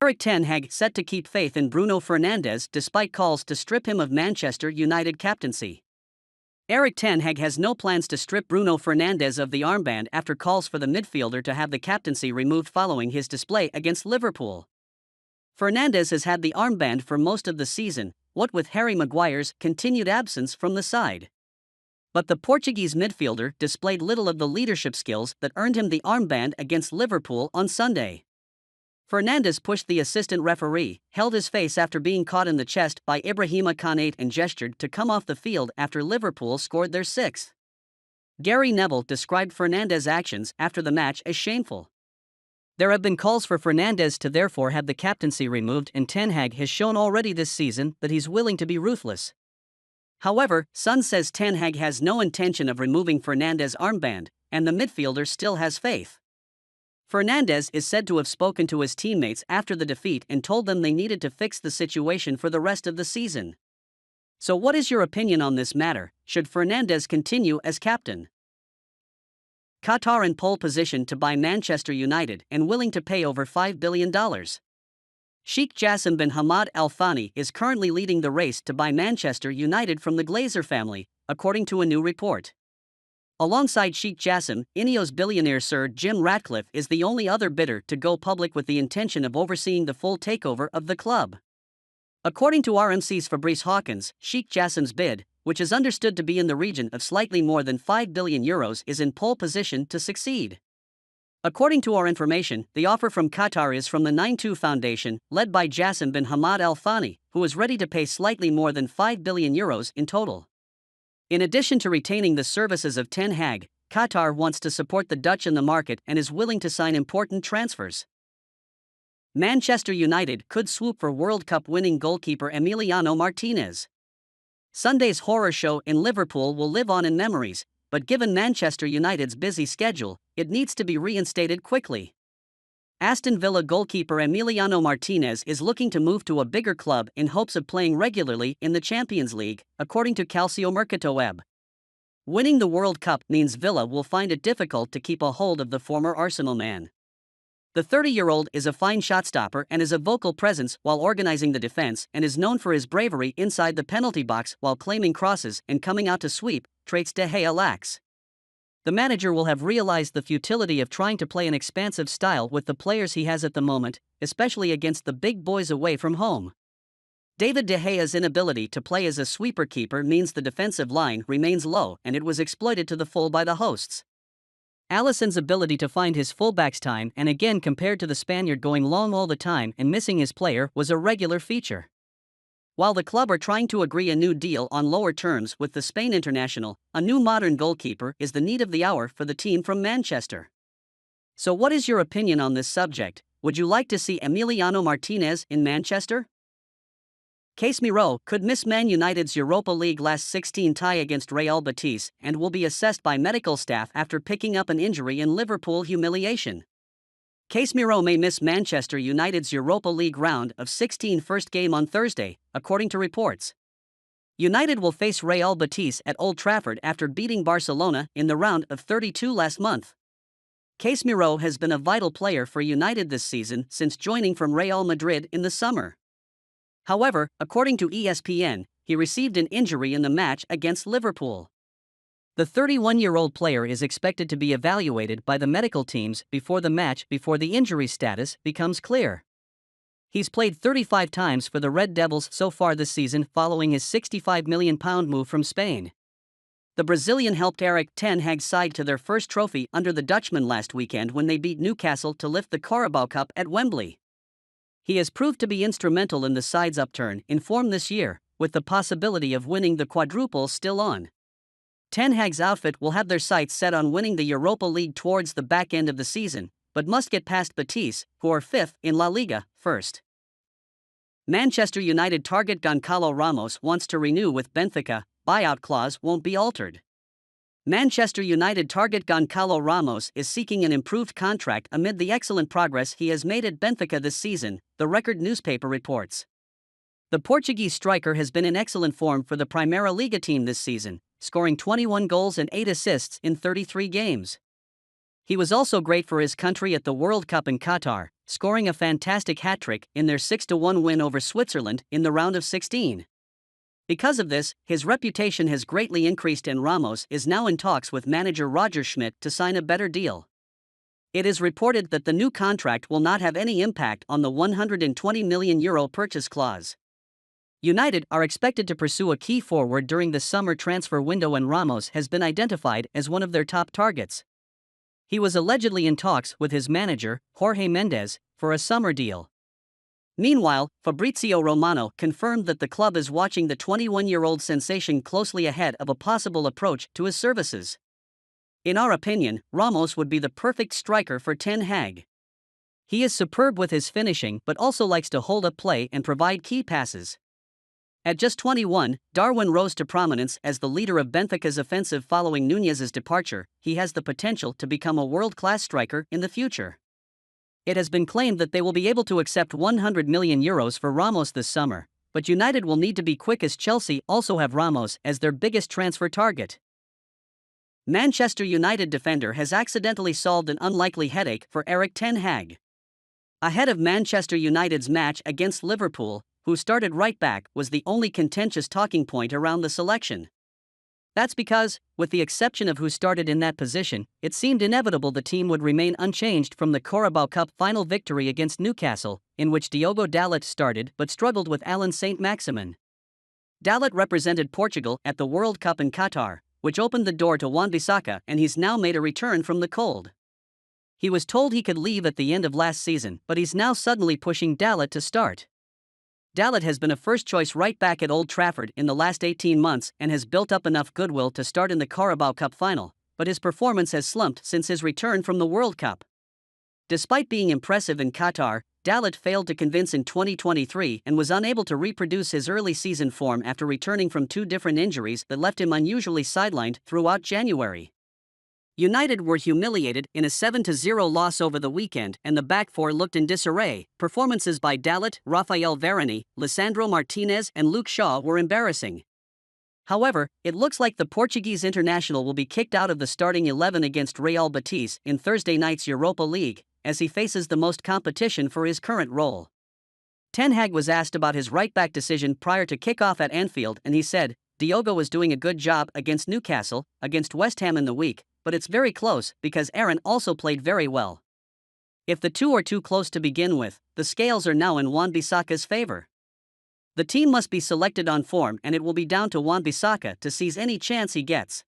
Erik ten Hag set to keep faith in Bruno Fernandes despite calls to strip him of Manchester United captaincy. Erik ten Hag has no plans to strip Bruno Fernandes of the armband after calls for the midfielder to have the captaincy removed following his display against Liverpool. Fernandes has had the armband for most of the season, what with Harry Maguire's continued absence from the side. But the Portuguese midfielder displayed little of the leadership skills that earned him the armband against Liverpool on Sunday. Fernandes pushed the assistant referee, held his face after being caught in the chest by Ibrahima Konate and gestured to come off the field after Liverpool scored their sixth. Gary Neville described Fernandes' actions after the match as shameful. There have been calls for Fernandes to therefore have the captaincy removed, and Ten Hag has shown already this season that he's willing to be ruthless. However, Sun says Ten Hag has no intention of removing Fernandes' armband, and the midfielder still has faith. Fernandes is said to have spoken to his teammates after the defeat and told them they needed to fix the situation for the rest of the season. So what is your opinion on this matter? Should Fernandes continue as captain? Qatar in pole position to buy Manchester United and willing to pay over $5 billion. Sheikh Jassim bin Hamad Al Thani is currently leading the race to buy Manchester United from the Glazer family, according to a new report. Alongside Sheikh Jassim, Ineos billionaire Sir Jim Ratcliffe is the only other bidder to go public with the intention of overseeing the full takeover of the club. According to RMC's Fabrice Hawkins, Sheikh Jassim's bid, which is understood to be in the region of slightly more than €5 billion, is in pole position to succeed. According to our information, the offer from Qatar is from the 9-2 Foundation, led by Jassim bin Hamad Al Thani, who is ready to pay slightly more than €5 billion in total. In addition to retaining the services of Ten Hag, Qatar wants to support the Dutch in the market and is willing to sign important transfers. Manchester United could swoop for World Cup winning goalkeeper Emiliano Martinez. Sunday's horror show in Liverpool will live on in memories, but given Manchester United's busy schedule, it needs to be reinstated quickly. Aston Villa goalkeeper Emiliano Martinez is looking to move to a bigger club in hopes of playing regularly in the Champions League, according to Calciomercato. Winning the World Cup means Villa will find it difficult to keep a hold of the former Arsenal man. The 30-year-old is a fine shotstopper and is a vocal presence while organizing the defense and is known for his bravery inside the penalty box while claiming crosses and coming out to sweep, traits De Gea lacks. The manager will have realized the futility of trying to play an expansive style with the players he has at the moment, especially against the big boys away from home. David De Gea's inability to play as a sweeper keeper means the defensive line remains low, and it was exploited to the full by the hosts. Alisson's ability to find his fullback's time and again compared to the Spaniard going long all the time and missing his player was a regular feature. While the club are trying to agree a new deal on lower terms with the Spain international, a new modern goalkeeper is the need of the hour for the team from Manchester. So what is your opinion on this subject? Would you like to see Emiliano Martinez in Manchester? Casemiro could miss Man United's Europa League last 16 tie against Real Betis and will be assessed by medical staff after picking up an injury in Liverpool humiliation. Casemiro may miss Manchester United's Europa League round of 16 first game on Thursday, according to reports. United will face Real Betis at Old Trafford after beating Barcelona in the round of 32 last month. Casemiro has been a vital player for United this season since joining from Real Madrid in the summer. However, according to ESPN, he received an injury in the match against Liverpool. The 31-year-old player is expected to be evaluated by the medical teams before the match before the injury status becomes clear. He's played 35 times for the Red Devils so far this season following his £65 million move from Spain. The Brazilian helped Erik ten Hag's side to their first trophy under the Dutchman last weekend when they beat Newcastle to lift the Carabao Cup at Wembley. He has proved to be instrumental in the side's upturn in form this year, with the possibility of winning the quadruple still on. Ten Hag's outfit will have their sights set on winning the Europa League towards the back end of the season, but must get past Betis, who are fifth in La Liga, first. Manchester United target Goncalo Ramos wants to renew with Benfica, buyout clause won't be altered. Manchester United target Goncalo Ramos is seeking an improved contract amid the excellent progress he has made at Benfica this season, the Record newspaper reports. The Portuguese striker has been in excellent form for the Primeira Liga team this season, scoring 21 goals and 8 assists in 33 games. He was also great for his country at the World Cup in Qatar, scoring a fantastic hat-trick in their 6-1 win over Switzerland in the round of 16. Because of this, his reputation has greatly increased and Ramos is now in talks with manager Roger Schmidt to sign a better deal. It is reported that the new contract will not have any impact on the €120 million purchase clause. United are expected to pursue a key forward during the summer transfer window and Ramos has been identified as one of their top targets. He was allegedly in talks with his manager, Jorge Mendes, for a summer deal. Meanwhile, Fabrizio Romano confirmed that the club is watching the 21-year-old sensation closely ahead of a possible approach to his services. In our opinion, Ramos would be the perfect striker for Ten Hag. He is superb with his finishing but also likes to hold up play and provide key passes. At just 21, Darwin rose to prominence as the leader of Benfica's offensive following Nunez's departure. He has the potential to become a world-class striker in the future. It has been claimed that they will be able to accept €100 million for Ramos this summer, but United will need to be quick as Chelsea also have Ramos as their biggest transfer target. Manchester United defender has accidentally solved an unlikely headache for Erik ten Hag. Ahead of Manchester United's match against Liverpool, who started right back was the only contentious talking point around the selection. That's because, with the exception of who started in that position, it seemed inevitable the team would remain unchanged from the Carabao Cup final victory against Newcastle, in which Diogo Dalot started but struggled with Alan Saint-Maximin. Dalot represented Portugal at the World Cup in Qatar, which opened the door to Wan-Bissaka, and he's now made a return from the cold. He was told he could leave at the end of last season, but he's now suddenly pushing Dalot to start. Dalot has been a first-choice right-back at Old Trafford in the last 18 months and has built up enough goodwill to start in the Carabao Cup final, but his performance has slumped since his return from the World Cup. Despite being impressive in Qatar, Dalot failed to convince in 2023 and was unable to reproduce his early season form after returning from 2 different injuries that left him unusually sidelined throughout January. United were humiliated in a 7-0 loss over the weekend and the back four looked in disarray. Performances by Dalot, Rafael Varane, Lisandro Martinez and Luke Shaw were embarrassing. However, it looks like the Portuguese international will be kicked out of the starting 11 against Real Betis in Thursday night's Europa League, as he faces the most competition for his current role. Ten Hag was asked about his right-back decision prior to kickoff at Anfield and he said, "Diogo was doing a good job against Newcastle, against West Ham in the week, but it's very close because Aaron also played very well. If the two are too close to begin with, the scales are now in Wan-Bissaka's favor. The team must be selected on form and it will be down to Wan-Bissaka to seize any chance he gets."